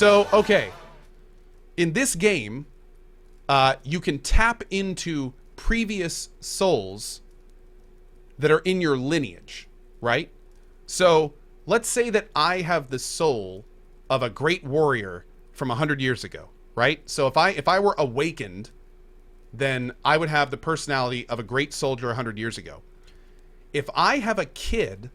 So, okay. In this game, you can tap into previous souls that are in your lineage, right? So, let's say that I have the soul of a great warrior from 100 years ago, right? So if I were awakened, then I would have the personality of a great soldier 100 years ago. If I have a kid,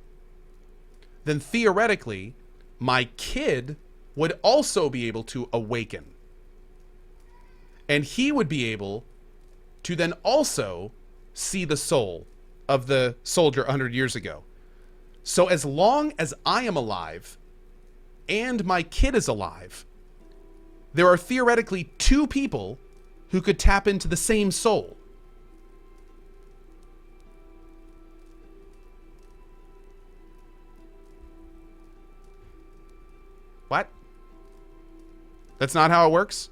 then theoretically, my kid would also be able to awaken. And he would be able to then also see the soul of the soldier 100 years ago. So as long as I am alive and my kid is alive, there are theoretically two people who could tap into the same soul. What? That's not how it works?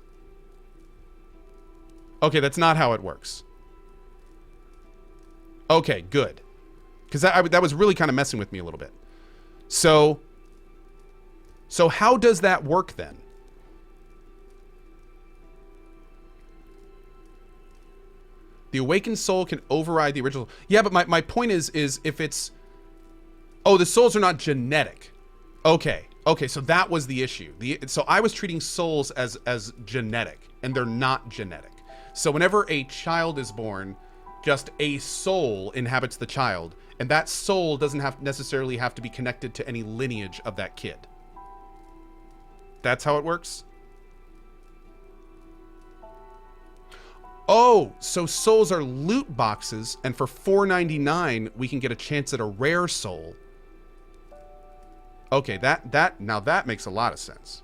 Okay, that's not how it works. Okay, good. Because that was really kind of messing with me a little bit. So how does that work then? The awakened soul can override the original. Yeah, but my point is if it's... Oh, the souls are not genetic. Okay, so that was the issue. So I was treating souls as genetic, and they're not genetic. So whenever a child is born, just a soul inhabits the child, and that soul doesn't necessarily have to be connected to any lineage of that kid. That's how it works? Oh, so souls are loot boxes, and for $4.99 we can get a chance at a rare soul. Okay, now that makes a lot of sense.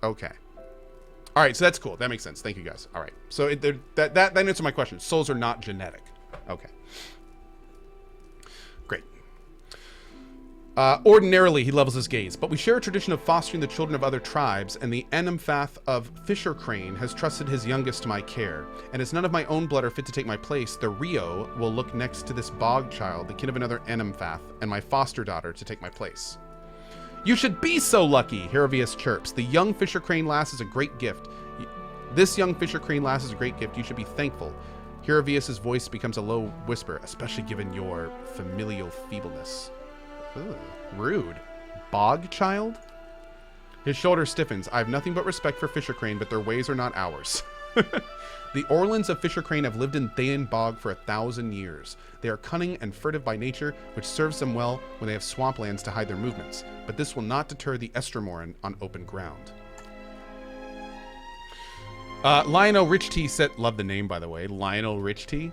Okay. All right, so that's cool. That makes sense. Thank you, guys. All right. So that answers my question. Souls are not genetic. Okay. Great. Ordinarily, he levels his gaze, but we share a tradition of fostering the children of other tribes, and the Enumfath of Fisher Crane has trusted his youngest to my care. And as none of my own blood are fit to take my place, the Rio will look next to this bog child, the kin of another Enumfath, and my foster daughter to take my place. You should be so lucky, Heravius chirps. The young Fisher Crane lass is a great gift. This young Fisher Crane lass is a great gift. You should be thankful. Heravius' voice becomes a low whisper, especially given your familial feebleness. Ugh, rude. Bog child? His shoulder stiffens. I have nothing but respect for Fisher Crane, but their ways are not ours. The Orlans of Fisher Crane have lived in Thayan Bog for 1,000 years. They are cunning and furtive by nature, which serves them well when they have swamplands to hide their movements. But this will not deter the Estermoran on open ground. Lionel Rich T said, love the name by the way, Lionel Rich T.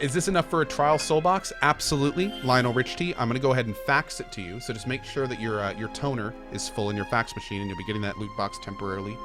Is this enough for a trial soul box? Absolutely, Lionel Rich T. I'm gonna go ahead and fax it to you. So just make sure that your toner is full in your fax machine, and you'll be getting that loot box temporarily.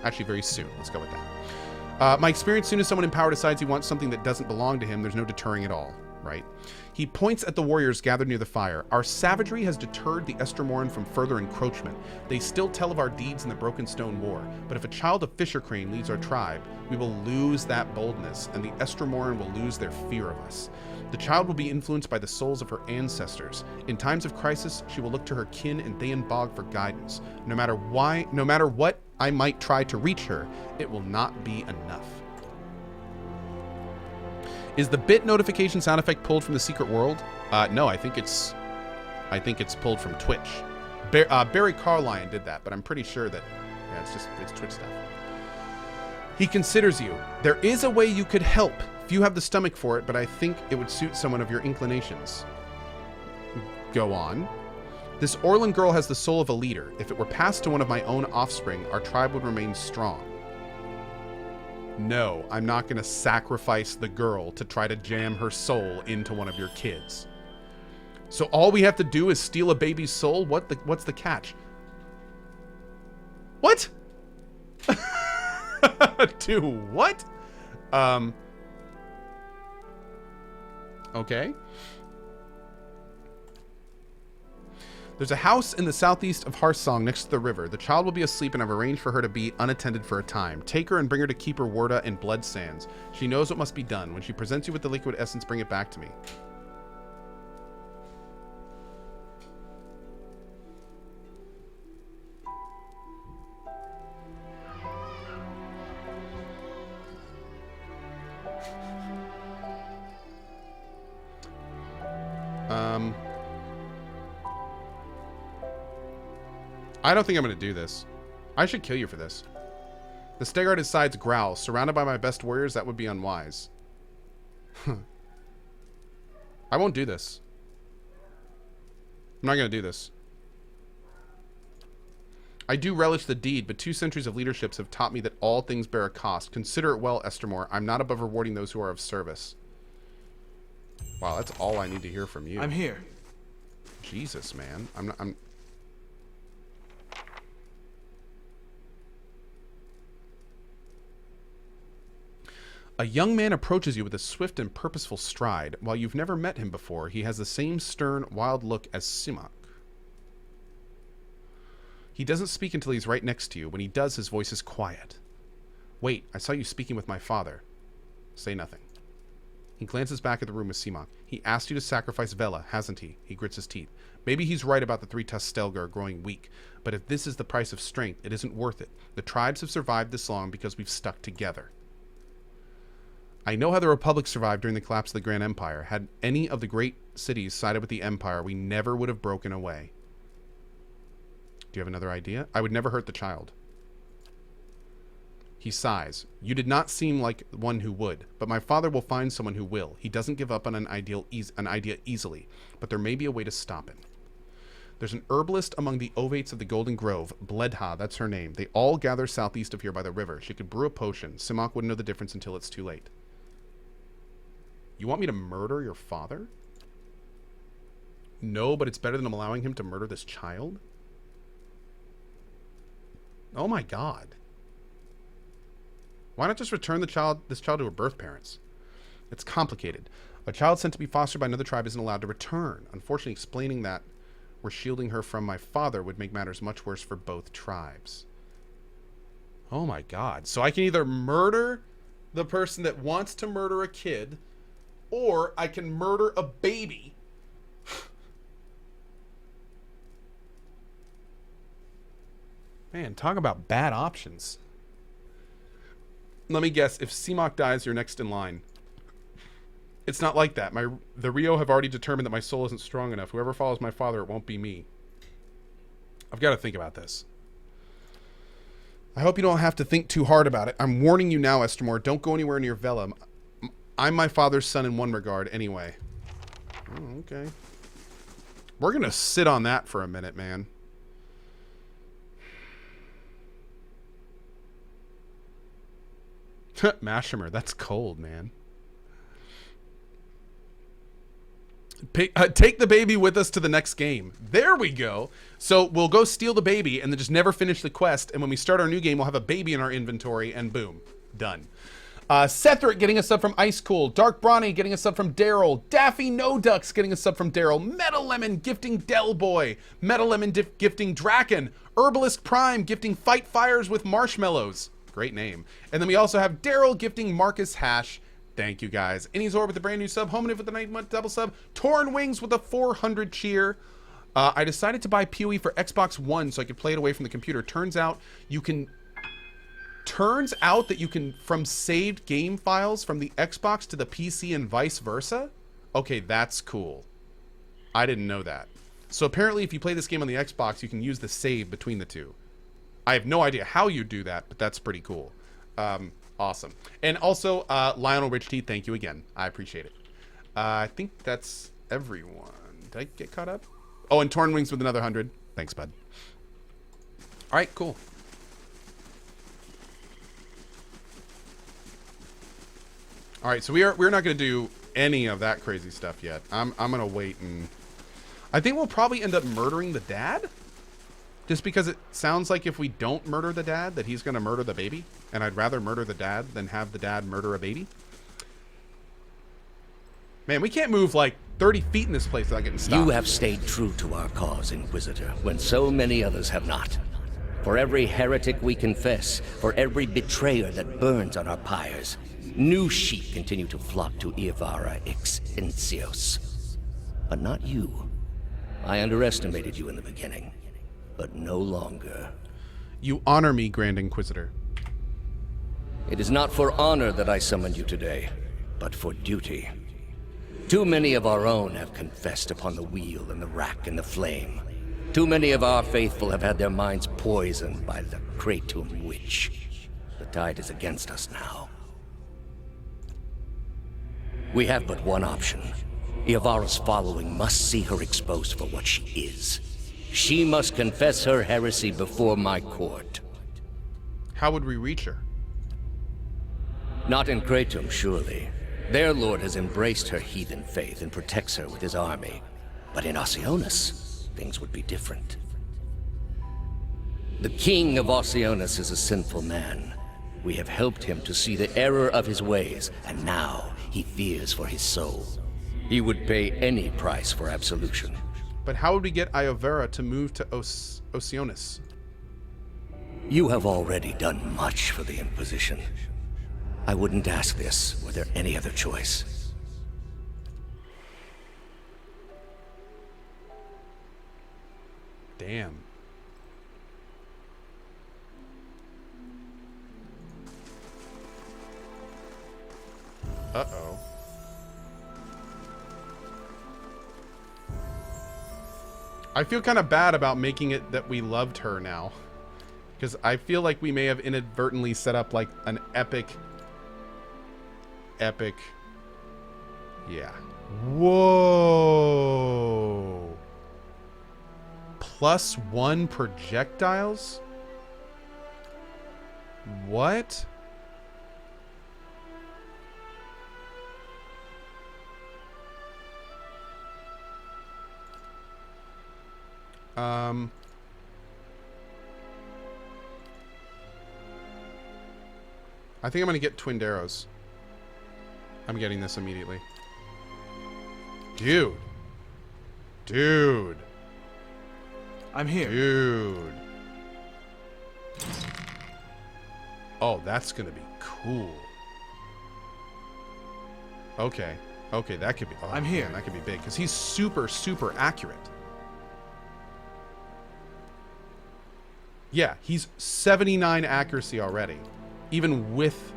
Actually, very soon. Let's go with that. My experience, soon as someone in power decides he wants something that doesn't belong to him, there's no deterring at all, right? He points at the warriors gathered near the fire. Our savagery has deterred the Estermoran from further encroachment. They still tell of our deeds in the Broken Stone War, but if a child of Fisher Crane leads our tribe, we will lose that boldness, and the Estermoran will lose their fear of us. The child will be influenced by the souls of her ancestors. In times of crisis, she will look to her kin in Thayan Bog for guidance. No matter what I might try to reach her, it will not be enough. Is the bit notification sound effect pulled from the secret world? No, I think it's pulled from Twitch. Barry Carline did that, but I'm pretty sure that it's Twitch stuff. He considers you. There is a way you could help if you have the stomach for it, but I think it would suit someone of your inclinations. Go on. This Orlan girl has the soul of a leader. If it were passed to one of my own offspring, our tribe would remain strong. No, I'm not going to sacrifice the girl to try to jam her soul into one of your kids. So all we have to do is steal a baby's soul? What's the catch? What? To what? Okay. There's a house in the southeast of Harsong next to the river. The child will be asleep, and I've arranged for her to be unattended for a time. Take her and bring her to Keeper Warda in Blood Sands. She knows what must be done. When she presents you with the liquid essence, bring it back to me. I don't think I'm going to do this. I should kill you for this. The stag at his sides growls. Surrounded by my best warriors, that would be unwise. I won't do this. I'm not going to do this. I do relish the deed, but 2 centuries of leaderships have taught me that all things bear a cost. Consider it well, Estermore. I'm not above rewarding those who are of service. Wow, that's all I need to hear from you. I'm here. Jesus, man. I'm A young man approaches you with a swift and purposeful stride. While you've never met him before, he has the same stern, wild look as Simak. He doesn't speak until he's right next to you. When he does, his voice is quiet. Wait, I saw you speaking with my father. Say nothing. He glances back at the room with Simak. He asked you to sacrifice Vela, hasn't he? He grits his teeth. Maybe he's right about the 3 Tustelgar growing weak, but if this is the price of strength, it isn't worth it. The tribes have survived this long because we've stuck together. I know how the Republic survived during the collapse of the Grand Empire. Had any of the great cities sided with the Empire, we never would have broken away. Do you have another idea? I would never hurt the child. He sighs. You did not seem like one who would, but my father will find someone who will. He doesn't give up on an idea easily, but there may be a way to stop him. There's an herbalist among the Ovates of the Golden Grove. Bledha, that's her name. They all gather southeast of here by the river. She could brew a potion. Simak wouldn't know the difference until it's too late. You want me to murder your father? No, but it's better than allowing him to murder this child? Oh my god. Why not just return this child to her birth parents? It's complicated. A child sent to be fostered by another tribe isn't allowed to return. Unfortunately, explaining that we're shielding her from my father would make matters much worse for both tribes. Oh my god. So I can either murder the person that wants to murder a kid, or I can murder a baby. Man, talk about bad options. Let me guess, if Simak dies, you're next in line. It's not like that. The Rio have already determined that my soul isn't strong enough. Whoever follows my father, it won't be me. I've got to think about this. I hope you don't have to think too hard about it. I'm warning you now, Estermore. Don't go anywhere near Vela. I'm my father's son in one regard, anyway. Oh, okay. We're going to sit on that for a minute, man. Mashimer, that's cold, man. Take the baby with us to the next game. There we go. So we'll go steal the baby and then just never finish the quest. And when we start our new game, we'll have a baby in our inventory and boom, done. Sethric getting a sub from Ice Cool. Dark Brawny getting a sub from Daryl. Daffy No Ducks getting a sub from Daryl. Metal Lemon gifting Del Boy. Metal Lemon gifting Draken. Herbalist Prime gifting Fight Fires with Marshmallows. Great name. And then we also have Daryl gifting Marcus Hash. Thank you guys. Inizor with a brand new sub. Hominid with a 9-month double sub. Torn Wings with a 400 cheer. I decided to buy PoE for Xbox One so I could play it away from the computer. Turns out that you can, from saved game files from the Xbox to the PC and vice versa. Okay, that's cool. I didn't know that. So apparently if you play this game on the Xbox, you can use the save between the two. I have no idea how you do that, but that's pretty cool. Awesome. And also, Lionel Rich T, thank you again. I appreciate it. I think that's everyone. Did I get caught up? Oh, and Torn Wings with another 100. Thanks, bud. All right, cool. All right, so we're not going to do any of that crazy stuff yet. I'm going to wait, and I think we'll probably end up murdering the dad. Just because it sounds like if we don't murder the dad, that he's going to murder the baby. And I'd rather murder the dad than have the dad murder a baby. Man, we can't move like 30 feet in this place without getting stopped. You have stayed true to our cause, Inquisitor, when so many others have not. For every heretic we confess, for every betrayer that burns on our pyres, new sheep continue to flock to Iavara ex Incios. But not you. I underestimated you in the beginning. But no longer. You honor me, Grand Inquisitor. It is not for honor that I summoned you today, but for duty. Too many of our own have confessed upon the wheel and the rack and the flame. Too many of our faithful have had their minds poisoned by the Kratom witch. The tide is against us now. We have but one option. Iavara's following must see her exposed for what she is. She must confess her heresy before my court. How would we reach her? Not in Kratom, surely. Their lord has embraced her heathen faith and protects her with his army. But in Oceanus, things would be different. The king of Oceanus is a sinful man. We have helped him to see the error of his ways, and now he fears for his soul. He would pay any price for absolution. But how would we get Iavara to move to Oceanus? You have already done much for the Inquisition. I wouldn't ask this were there any other choice. Damn. Uh-oh. I feel kind of bad about making it that we loved her now. Because I feel like we may have inadvertently set up like an epic... Yeah. Whoa. +1 projectiles? What? I think I'm gonna get twinned arrows. I'm getting this immediately. Dude. Dude. I'm here. Dude. Oh, that's gonna be cool. Okay. Okay, that could be... Oh, I'm here. Man, that could be big, because he's super, super accurate. Yeah, he's 79 accuracy already. Even with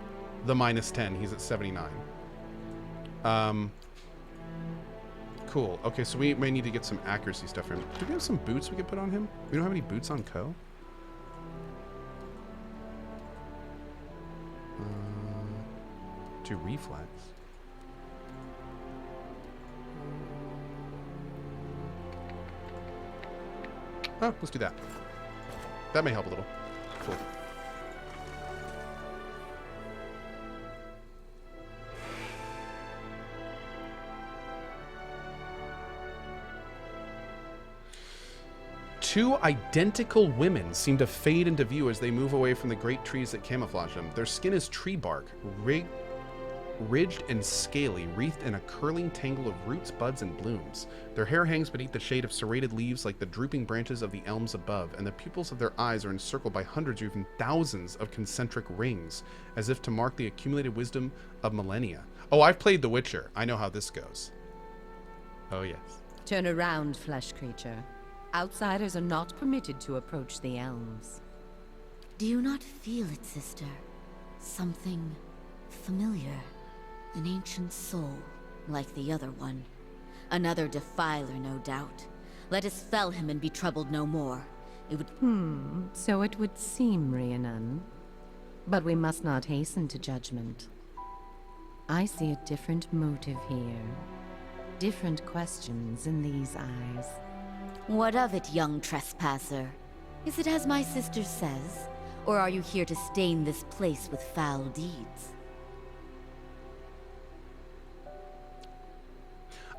the -10, he's at 79. Cool. Okay, so we may need to get some accuracy stuff for him. Do we have some boots we could put on him? We don't have any boots on Cohh? To reflex. Oh, let's do that. That may help a little. Cool. Two identical women seem to fade into view as they move away from the great trees that camouflage them. Their skin is tree bark, ridged and scaly, wreathed in a curling tangle of roots, buds, and blooms. Their hair hangs beneath the shade of serrated leaves like the drooping branches of the elms above, and the pupils of their eyes are encircled by hundreds or even thousands of concentric rings, as if to mark the accumulated wisdom of millennia. Oh, I've played The Witcher. I know how this goes. Oh, yes. Turn around, flesh creature. Outsiders are not permitted to approach the elms. Do you not feel it, sister? Something familiar. An ancient soul, like the other one. Another defiler, no doubt. Let us fell him and be troubled no more. It would... So it would seem, Rhiannon. But we must not hasten to judgment. I see a different motive here. Different questions in these eyes. What of it, young trespasser? Is it as my sister says? Or are you here to stain this place with foul deeds?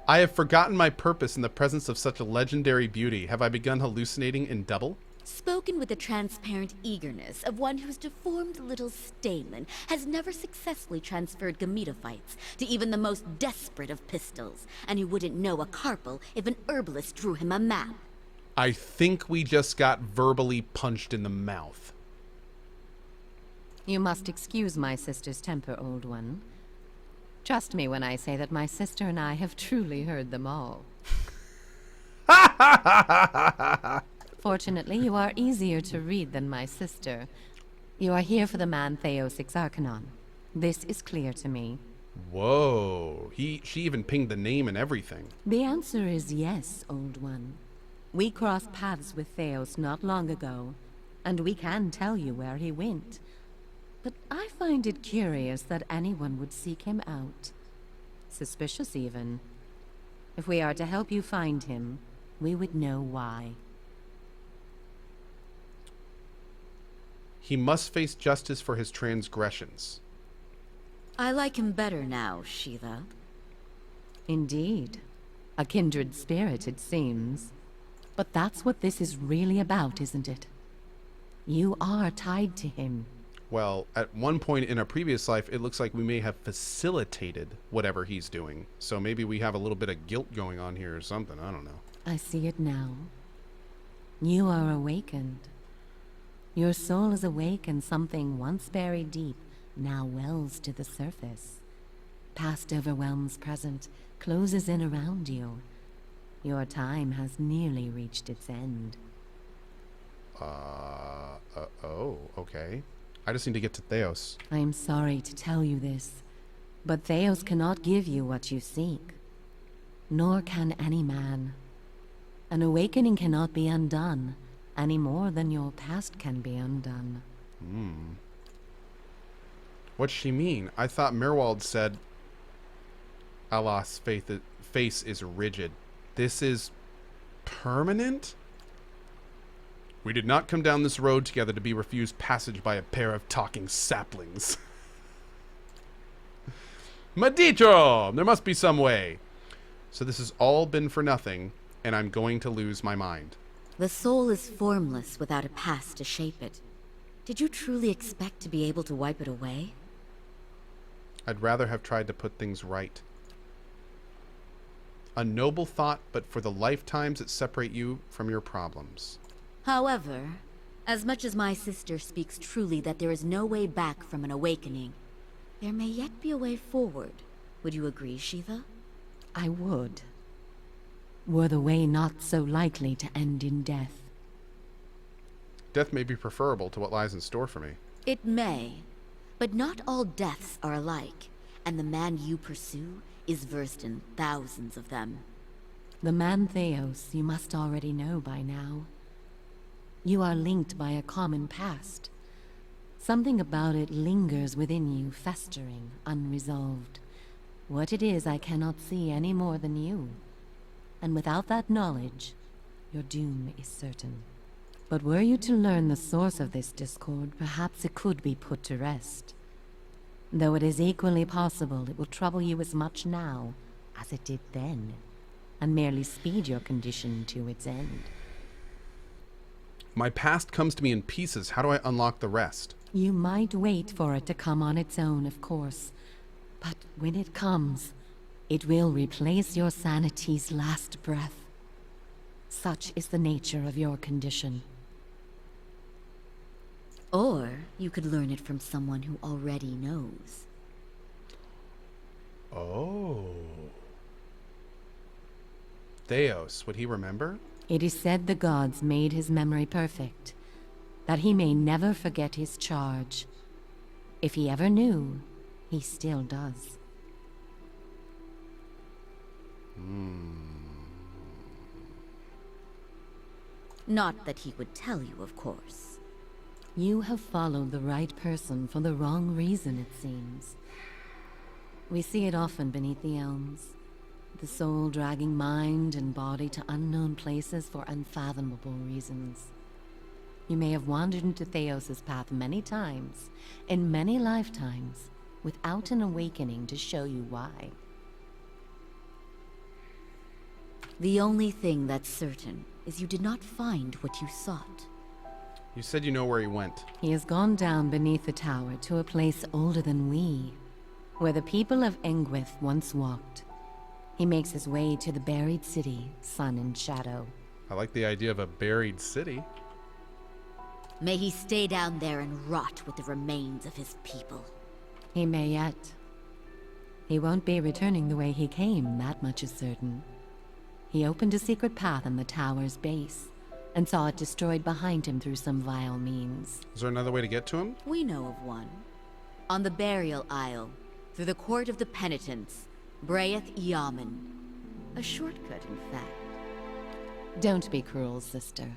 I have forgotten my purpose in the presence of such a legendary beauty. Have I begun hallucinating in double? Spoken with the transparent eagerness of one whose deformed little stamen has never successfully transferred gametophytes to even the most desperate of pistols, and who wouldn't know a carpal if an herbalist drew him a map. I think we just got verbally punched in the mouth. You must excuse my sister's temper, old one. Trust me when I say that my sister and I have truly heard them all. Fortunately, you are easier to read than my sister. You are here for the man Theos Exarchanon. This is clear to me. Whoa. She even pinged the name and everything. The answer is yes, old one. We crossed paths with Theos not long ago, and we can tell you where he went. But I find it curious that anyone would seek him out. Suspicious, even. If we are to help you find him, we would know why. He must face justice for his transgressions. I like him better now, Sheila. Indeed. A kindred spirit, it seems. But that's what this is really about, isn't it? You are tied to him. Well, at one point in a previous life, it looks like we may have facilitated whatever he's doing. So maybe we have a little bit of guilt going on here or something. I don't know. I see it now. You are awakened. Your soul is awake, and something once buried deep now wells to the surface. Past overwhelms present, closes in around you. Your time has nearly reached its end. Oh, okay. I just need to get to Theos. I am sorry to tell you this, but Theos cannot give you what you seek. Nor can any man. An awakening cannot be undone, any more than your past can be undone. What's she mean? I thought Mirwald said Allah's face is rigid. This is permanent? We did not come down this road together to be refused passage by a pair of talking saplings. Maldito! There must be some way. So this has all been for nothing, and I'm going to lose my mind. The soul is formless without a past to shape it. Did you truly expect to be able to wipe it away? I'd rather have tried to put things right. A noble thought, but for the lifetimes that separate you from your problems. However, as much as my sister speaks truly that there is no way back from an awakening, there may yet be a way forward. Would you agree, Shiva? I would. Were the way not so likely to end in death. Death may be preferable to what lies in store for me. It may, but not all deaths are alike, and the man you pursue is versed in thousands of them. The man Theos you must already know by now. You are linked by a common past. Something about it lingers within you, festering, unresolved. What it is I cannot see any more than you. And without that knowledge, your doom is certain. But were you to learn the source of this discord, perhaps it could be put to rest. Though it is equally possible it will trouble you as much now as it did then, and merely speed your condition to its end. My past comes to me in pieces. How do I unlock the rest? You might wait for it to come on its own, of course. But when it comes, it will replace your sanity's last breath. Such is the nature of your condition. Or you could learn it from someone who already knows. Oh. Theos, would he remember? It is said the gods made his memory perfect, that he may never forget his charge. If he ever knew, he still does. Not that he would tell you, of course. You have followed the right person for the wrong reason, it seems. We see it often beneath the elms. The soul dragging mind and body to unknown places for unfathomable reasons. You may have wandered into Theos's path many times, in many lifetimes, without an awakening to show you why. The only thing that's certain is you did not find what you sought. You said you know where he went. He has gone down beneath the tower to a place older than we, where the people of Engwith once walked. He makes his way to the buried city, Sun and Shadow. I like the idea of a buried city. May he stay down there and rot with the remains of his people. He may yet. He won't be returning the way he came, that much is certain. He opened a secret path in the tower's base, and saw it destroyed behind him through some vile means. Is there another way to get to him? We know of one. On the burial isle, through the court of the penitents, Braeth Yaman. A shortcut, in fact. Don't be cruel, sister.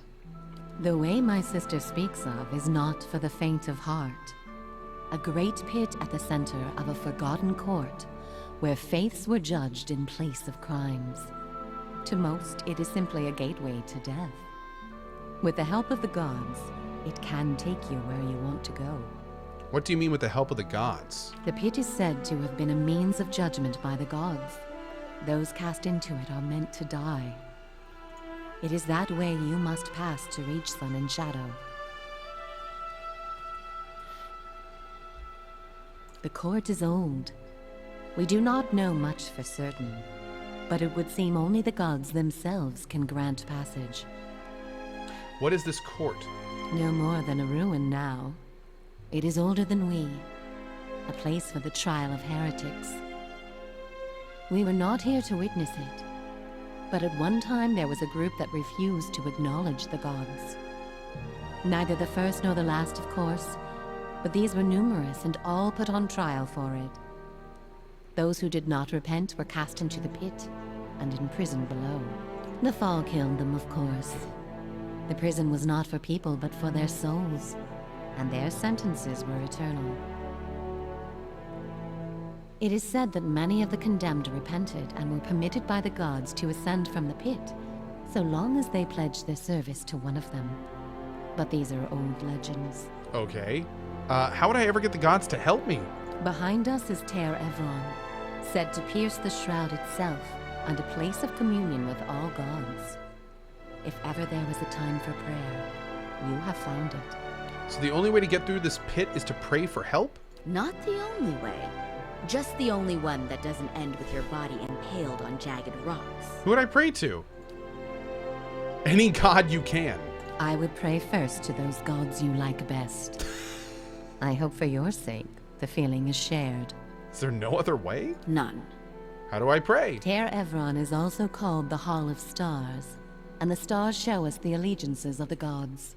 The way my sister speaks of is not for the faint of heart. A great pit at the center of a forgotten court, where faiths were judged in place of crimes. To most, it is simply a gateway to death. With the help of the gods, it can take you where you want to go. What do you mean with the help of the gods? The pit is said to have been a means of judgment by the gods. Those cast into it are meant to die. It is that way you must pass to reach Sun and Shadow. The court is old. We do not know much for certain, but it would seem only the gods themselves can grant passage. What is this court? No more than a ruin now. It is older than we, a place for the trial of heretics. We were not here to witness it, but at one time there was a group that refused to acknowledge the gods. Neither the first nor the last, of course, but these were numerous and all put on trial for it. Those who did not repent were cast into the pit and imprisoned below. The fall killed them, of course. The prison was not for people, but for their souls, and their sentences were eternal. It is said that many of the condemned repented and were permitted by the gods to ascend from the pit, so long as they pledged their service to one of them. But these are old legends. Okay. How would I ever get the gods to help me? Behind us is Ter Evron, said to pierce the shroud itself and a place of communion with all gods. If ever there was a time for prayer, you have found it. So the only way to get through this pit is to pray for help? Not the only way. Just the only one that doesn't end with your body impaled on jagged rocks. Who would I pray to? Any god you can. I would pray first to those gods you like best. I hope for your sake, the feeling is shared. Is there no other way? None. How do I pray? Ter Evron is also called the Hall of Stars, and the stars show us the allegiances of the gods.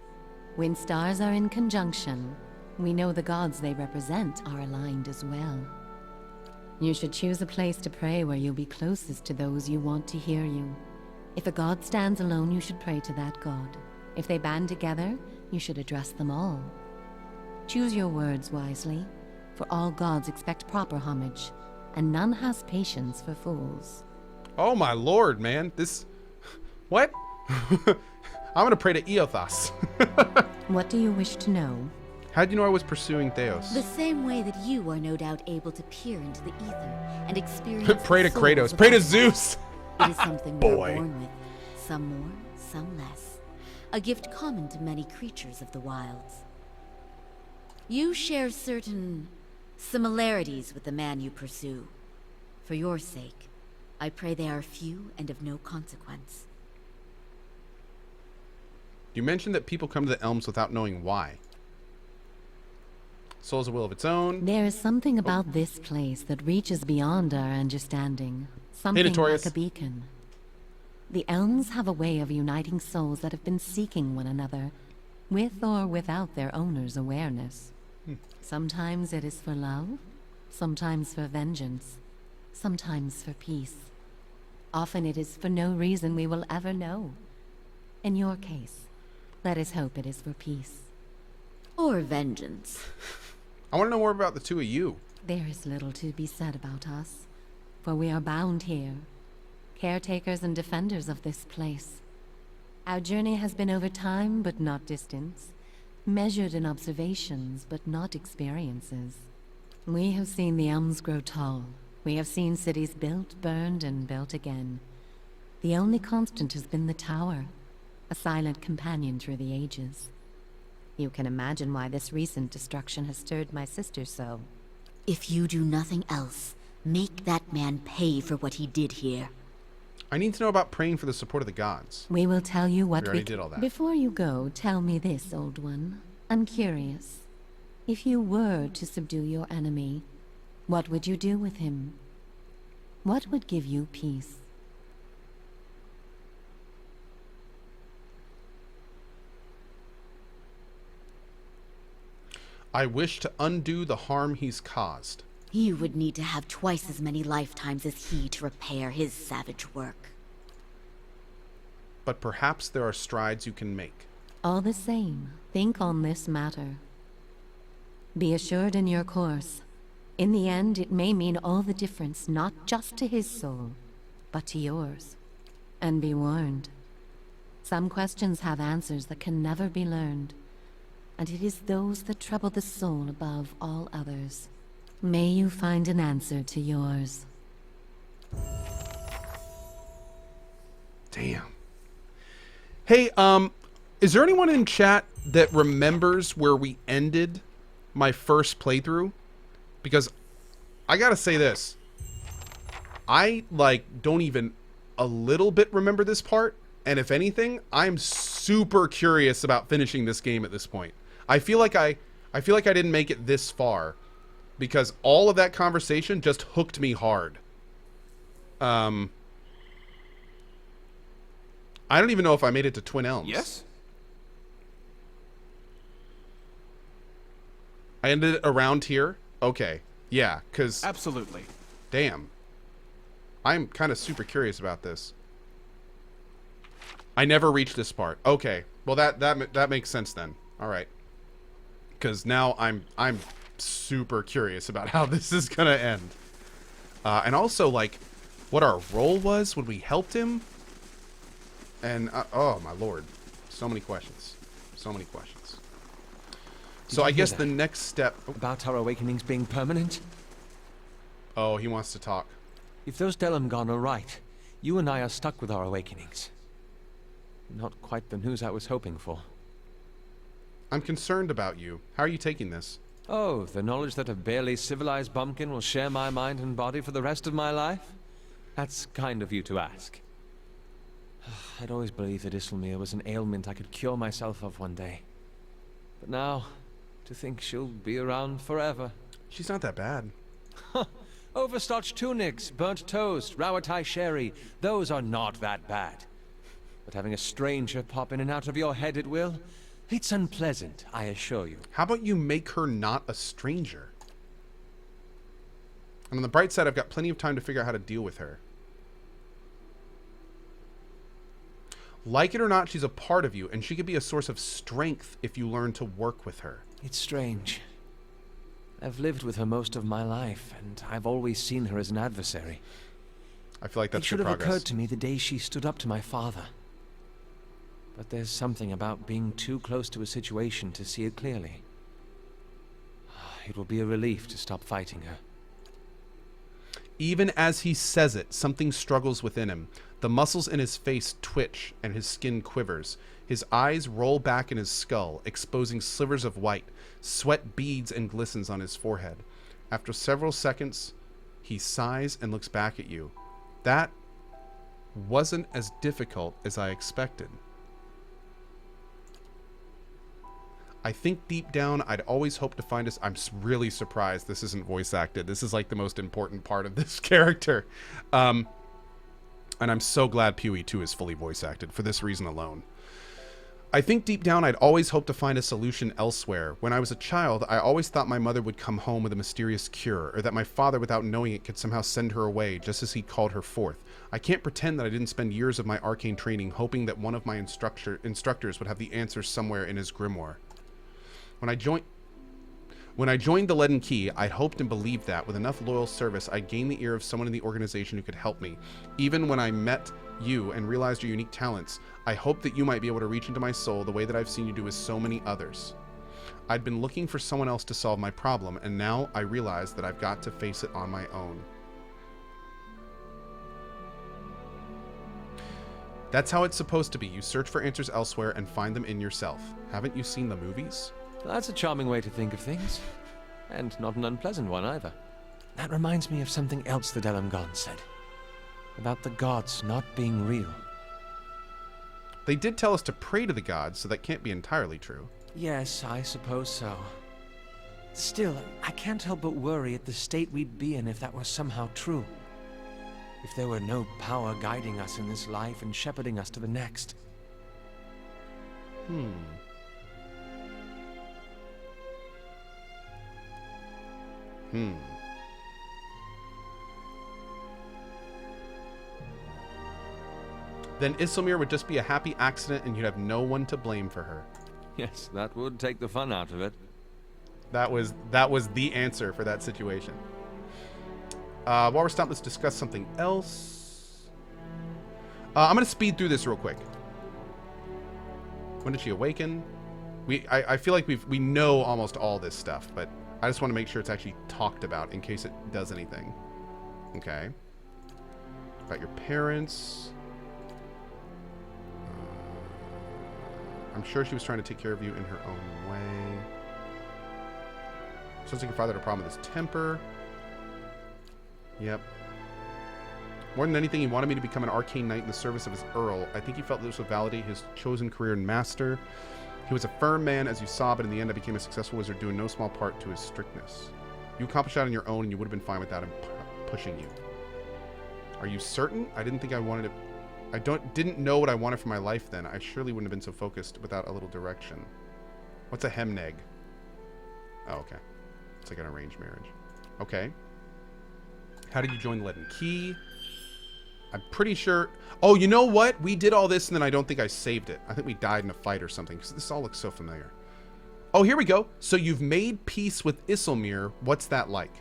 When stars are in conjunction, we know the gods they represent are aligned as well. You should choose a place to pray where you'll be closest to those you want to hear you. If a god stands alone, you should pray to that god. If they band together, you should address them all. Choose your words wisely, for all gods expect proper homage, and none has patience for fools. Oh my lord, man. This... What? I'm gonna pray to Eothas. What do you wish to know? How'd you know I was pursuing Theos? The same way that you are no doubt able to peer into the ether and experience Pray to the souls Kratos. of Pray to others. Zeus! It is something we Boy. are born with. Some more, some less. A gift common to many creatures of the wilds. You share certain similarities with the man you pursue. For your sake, I pray they are few and of no consequence. You mentioned that people come to the Elms without knowing why. Soul has a will of its own. There is something about this place that reaches beyond our understanding. Something Notorious. like a beacon. The Elms have a way of uniting souls that have been seeking one another, with or without their owner's awareness. Sometimes it is for love, sometimes for vengeance, sometimes for peace. Often it is for no reason we will ever know. In your case, let us hope it is for peace. Or vengeance. I want to know more about the two of you. There is little to be said about us, for we are bound here, caretakers and defenders of this place. Our journey has been over time, but not distance, measured in observations, but not experiences. We have seen the elms grow tall. We have seen cities built, burned, and built again. The only constant has been the tower, a silent companion through the ages. You can imagine why this recent destruction has stirred my sister so. If you do nothing else, make that man pay for what he did here. I need to know about praying for the support of the gods. We will tell you what We already did all that. Before you go, tell me this, old one. I'm curious. If you were to subdue your enemy, what would you do with him? What would give you peace? I wish to undo the harm he's caused. You would need to have twice as many lifetimes as he to repair his savage work. but perhaps there are strides you can make. All the same, think on this matter. Be assured in your course. In the end, it may mean all the difference, not just to his soul, but to yours. And be warned. Some questions have answers that can never be learned, and it is those that trouble the soul above all others. May you find an answer to yours. Damn. Hey, is there anyone in chat that remembers where we ended my first playthrough? Because I gotta say this. I, don't even a little bit remember this part. And if anything, I'm super curious about finishing this game at this point. I feel like I didn't make it this far because all of that conversation just hooked me hard. I don't even know if I made it to Twin Elms. Yes? I ended it around here. Okay. Yeah, because... Absolutely. Damn. I'm kind of super curious about this. I never reached this part. Okay. Well, that makes sense then. All right. Because now I'm super curious about how this is going to end. And also, what our role was when we helped him. And, oh, my lord. So many questions. So many questions. So I guess the next step... About our awakenings being permanent? Oh, he wants to talk. If those Delamgon are right, you and I are stuck with our awakenings. Not quite the news I was hoping for. I'm concerned about you. How are you taking this? Oh, the knowledge that a barely civilized bumpkin will share my mind and body for the rest of my life? That's kind of you to ask. I'd always believed that Isselmere was an ailment I could cure myself of one day. But now, to think she'll be around forever. She's not that bad. Overstarched tunics, burnt toast, Rawatai sherry, those are not that bad. But having a stranger pop in and out of your head at will, it's unpleasant, I assure you. How about you make her not a stranger? And on the bright side, I've got plenty of time to figure out how to deal with her. Like it or not, she's a part of you, and she could be a source of strength if you learn to work with her. It's strange. I've lived with her most of my life, and I've always seen her as an adversary. I feel like that's it should good have progress. occurred to me the day she stood up to my father. But there's something about being too close to a situation to see it clearly. It will be a relief to stop fighting her. Even as he says it, something struggles within him. The muscles in his face twitch and his skin quivers. His eyes roll back in his skull, exposing slivers of white. Sweat beads and glistens on his forehead. After several seconds, he sighs and looks back at you. That wasn't as difficult as I expected. I think deep down I'd always hoped to find us. I'm really surprised this isn't voice acted. This is like the most important part of this character. And I'm so glad Pewee 2 is fully voice acted for this reason alone. I think deep down I'd always hoped to find a solution elsewhere. When I was a child, I always thought my mother would come home with a mysterious cure, or that my father, without knowing it, could somehow send her away, just as he called her forth. I can't pretend that I didn't spend years of my arcane training hoping that one of my instructors would have the answers somewhere in his grimoire. When I joined the Leaden Key, I'd hoped and believed that, with enough loyal service, I'd gain the ear of someone in the organization who could help me. Even when I met you and realized your unique talents, I hoped that you might be able to reach into my soul the way that I've seen you do with so many others. I'd been looking for someone else to solve my problem, and now I realize that I've got to face it on my own. That's how it's supposed to be. You search for answers elsewhere and find them in yourself. Haven't you seen the movies? That's a charming way to think of things. And not an unpleasant one either. That reminds me of something else the Delamgon said. About the gods not being real. They did tell us to pray to the gods, so that can't be entirely true. Yes, I suppose so. Still, I can't help but worry at the state we'd be in if that was somehow true. If there were no power guiding us in this life and shepherding us to the next. then Isilmir would just be a happy accident and you'd have no one to blame for her. Yes, that would take the fun out of it. That was the answer for that situation. While we're stopped, let's discuss something else. I'm going to speed through this real quick. When did she awaken? I feel like we know almost all this stuff, but I just want to make sure it's actually talked about in case it does anything. Okay. About your parents. I'm sure she was trying to take care of you in her own way. Sounds like your father had a problem with his temper. Yep. More than anything, he wanted me to become an arcane knight in the service of his Earl. I think he felt this would validate his chosen career and master. He was a firm man, as you saw, but in the end I became a successful wizard, due in no small part to his strictness. You accomplished that on your own, and you would have been fine without him pushing you. Are you certain? I didn't think I wanted to... I didn't know what I wanted for my life then. I surely wouldn't have been so focused without a little direction. What's a hemneg? Oh, okay. It's like an arranged marriage. Okay. How did you join the Leaden Key? I'm pretty sure... Oh, you know what? We did all this and then I don't think I saved it. I think we died in a fight or something, because this all looks so familiar. Oh, here we go. So you've made peace with Isilmir. What's that like?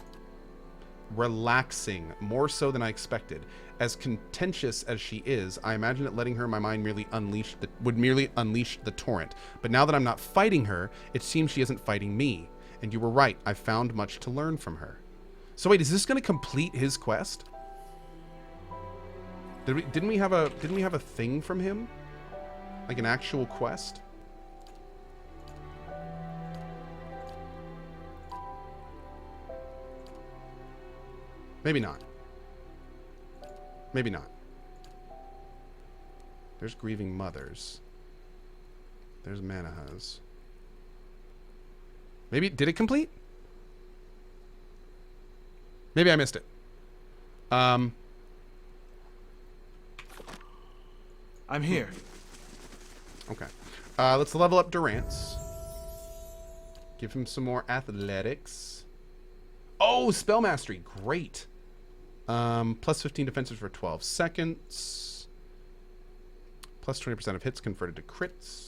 Relaxing. More so than I expected. As contentious as she is, I imagine that letting her in my mind would merely unleash the torrent. But now that I'm not fighting her, it seems she isn't fighting me. And you were right. I found much to learn from her. So wait, is this going to complete his quest? Didn't we have a thing from him? Like an actual quest? Maybe not. Maybe not. There's grieving mothers. There's Manahas. Maybe, did it complete? Maybe I missed it. I'm here. Okay. Let's level up Durance. Give him some more athletics. Oh, spell mastery. Great. Plus 15 defenses for 12 seconds. Plus 20% of hits converted to crits.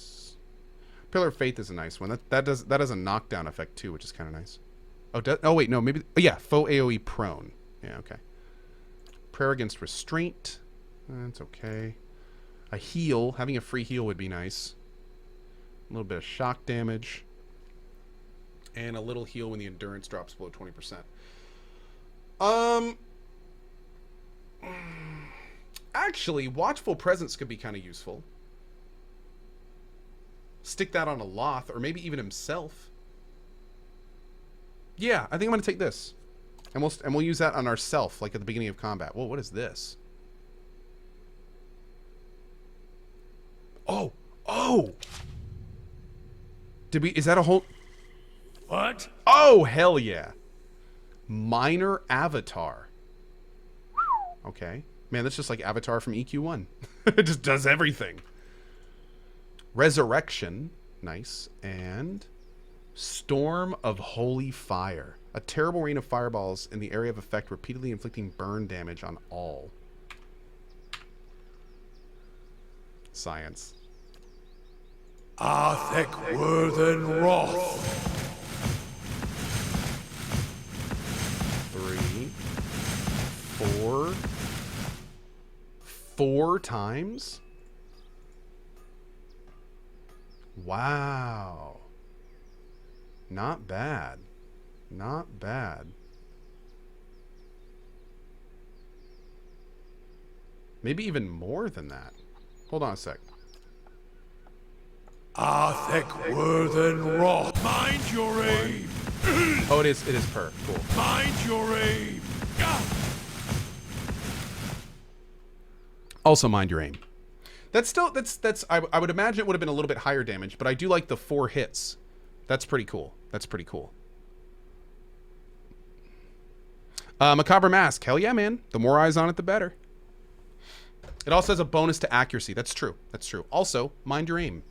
Pillar of Faith is a nice one. That has a knockdown effect too, which is kind of nice. Oh wait, no, maybe. Oh, yeah, foe AoE prone. Yeah, okay. Prayer against restraint. That's okay. A heal. Having a free heal would be nice. A little bit of shock damage. And a little heal when the endurance drops below 20%. Actually, Watchful Presence could be kind of useful. Stick that on a Loth, or maybe even himself. Yeah, I think I'm going to take this. And we'll use that on ourself, like at the beginning of combat. Whoa, what is this? Oh! Oh! Is that a whole... What? Oh, hell yeah. Minor Avatar. Okay. Man, that's just like Avatar from EQ1. It just does everything. Resurrection. Nice. And Storm of Holy Fire. A terrible rain of fireballs in the area of effect, repeatedly inflicting burn damage on all. Science. Arthek Worthen Roth. 3, 4. 4 times? Wow. Not bad. Not bad. Maybe even more than that. Hold on a sec. Arthek Worthen Roth. Mind your aim. Oh, it is per. Cool. Mind your aim. Also mind your aim. That's I would imagine it would have been a little bit higher damage, but I do like the 4 hits. That's pretty cool. That's pretty cool. Macabre Mask. Hell yeah, man. The more eyes on it, the better. It also has a bonus to accuracy. That's true. That's true. Also, mind your aim.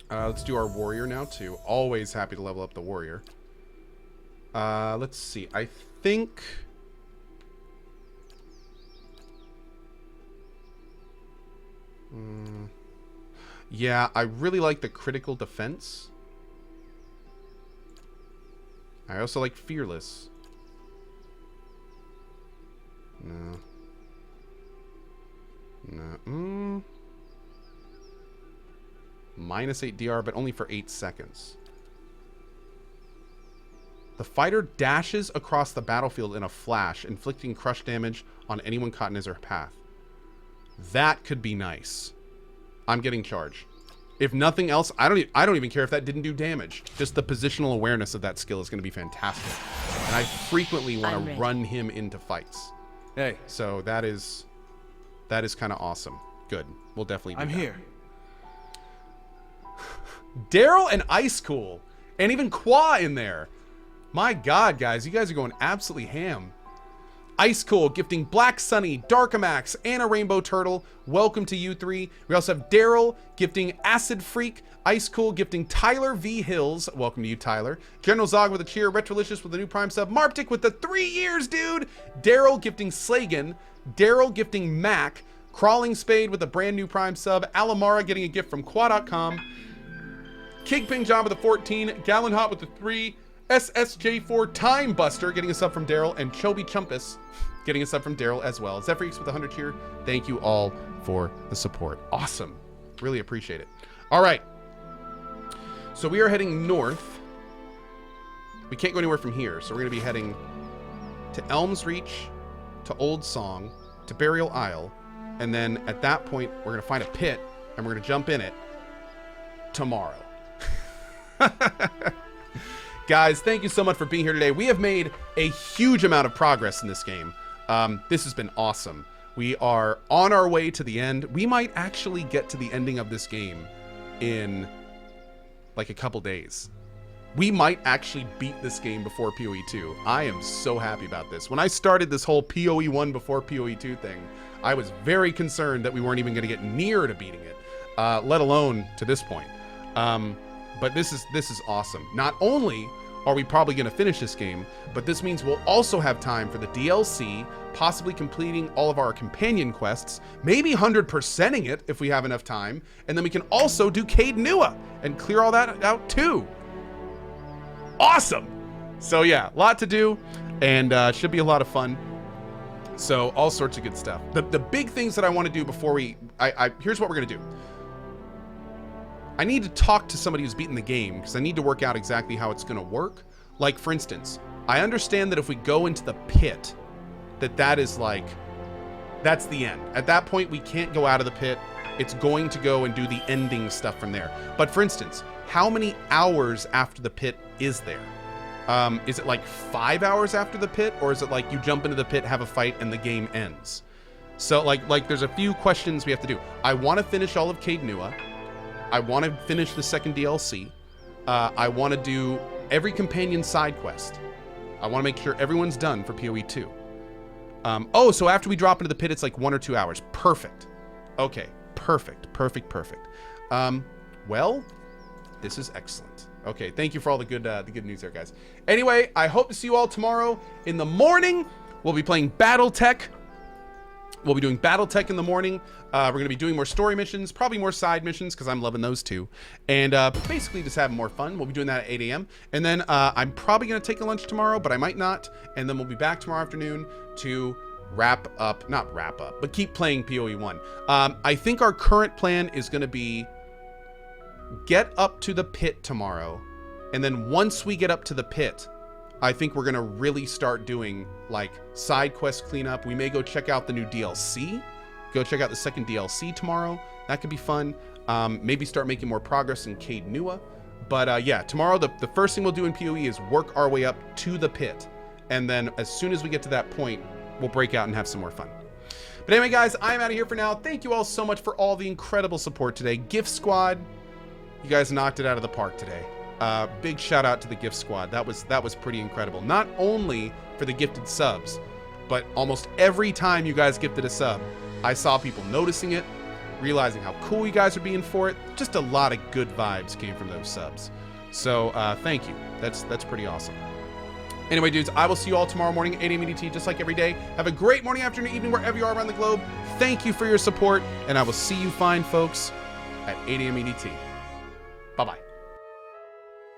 Let's do our warrior now, too. Always happy to level up the warrior. Let's see. I think... Yeah, I really like the critical defense. I also like fearless. No. No. -8 DR, but only for 8 seconds. The fighter dashes across the battlefield in a flash, inflicting crush damage on anyone caught in his or her path. That could be nice. I'm getting charge. If nothing else, I don't even care if that didn't do damage. Just the positional awareness of that skill is going to be fantastic. And I frequently want to run him into fights. Hey. So that is kind of awesome. Good. We'll definitely do that. I'm here. Daryl and Ice Cool. And even Cohh in there. My God, guys. You guys are going absolutely ham. Ice Cool gifting Black Sunny, Darkamax, and a Rainbow Turtle. Welcome to you three. We also have Daryl gifting Acid Freak. Ice Cool gifting Tyler V. Hills. Welcome to you, Tyler. General Zog with a cheer. Retrolicious with a new Prime sub. Marptic with the 3 years, dude. Daryl gifting Slagan. Daryl gifting Mac. Crawling Spade with a brand new Prime sub. Alamara getting a gift from Cohh.com. Kingpin John with a 14. Gallon Hot with the 3. SSJ4 Time Buster getting a sub from Daryl, and Chobi Chumpus getting a sub from Daryl as well. Zephyrix with 100 cheer. Thank you all for the support. Awesome. Really appreciate it. All right. So we are heading north. We can't go anywhere from here, so we're going to be heading to Elm's Reach, to Old Song, to Burial Isle, and then at that point, we're going to find a pit, and we're going to jump in it tomorrow. Guys, thank you so much for being here today. We have made a huge amount of progress in this game. This has been awesome. We are on our way to the end. We might actually get to the ending of this game in like a couple days. We might actually beat this game before PoE 2. I am so happy about this. When I started this whole PoE 1 before PoE 2 thing, I was very concerned that we weren't even going to get near to beating it, let alone to this point. But this is awesome. Not only are we probably going to finish this game, but this means we'll also have time for the DLC, possibly completing all of our companion quests, maybe 100%ing it if we have enough time, and then we can also do Cade Nua and clear all that out too. Awesome! So yeah, a lot to do, and should be a lot of fun. So all sorts of good stuff. The big things that I want to do before here's what we're going to do. I need to talk to somebody who's beaten the game because I need to work out exactly how it's going to work. Like, for instance, I understand that if we go into the pit, that's the end. At that point, we can't go out of the pit. It's going to go and do the ending stuff from there. But for instance, how many hours after the pit is there? Is it like 5 hours after the pit, or is it like you jump into the pit, have a fight, and the game ends? So like there's a few questions we have to do. I want to finish all of Cade Nua. I want to finish the second DLC. I want to do every companion side quest. I want to make sure everyone's done for PoE 2. Oh, so after we drop into the pit, it's like 1 or 2 hours. Perfect. Okay, perfect. Well, this is excellent. Okay, thank you for all the good news there, guys. Anyway, I hope to see you all tomorrow in the morning. We'll be playing BattleTech. We'll be doing BattleTech in the morning. We're going to be doing more story missions, probably more side missions, because I'm loving those too. And basically just having more fun. We'll be doing that at 8 a.m. And then I'm probably going to take a lunch tomorrow, but I might not. And then we'll be back tomorrow afternoon to not wrap up, but keep playing PoE 1. I think our current plan is going to be get up to the pit tomorrow. And then once we get up to the pit, I think we're going to really start doing like side quest cleanup. We may go check out the new DLC. Go check out the second DLC tomorrow. That could be fun. Maybe start making more progress in Cade Nua. But yeah, tomorrow the first thing we'll do in PoE is work our way up to the pit. And then as soon as we get to that point, we'll break out and have some more fun. But anyway, guys, I'm out of here for now. Thank you all so much for all the incredible support today. Gift Squad, you guys knocked it out of the park today. Big shout out to the Gift Squad. That was pretty incredible. Not only for the gifted subs, but almost every time you guys gifted a sub, I saw people noticing it, realizing how cool you guys are being for it. Just a lot of good vibes came from those subs. So thank you. That's pretty awesome. Anyway, dudes, I will see you all tomorrow morning, 8 a.m. EDT, just like every day. Have a great morning, afternoon, evening, wherever you are around the globe. thank you for your support, and I will see you fine folks at 8 a.m. EDT. Bye-bye.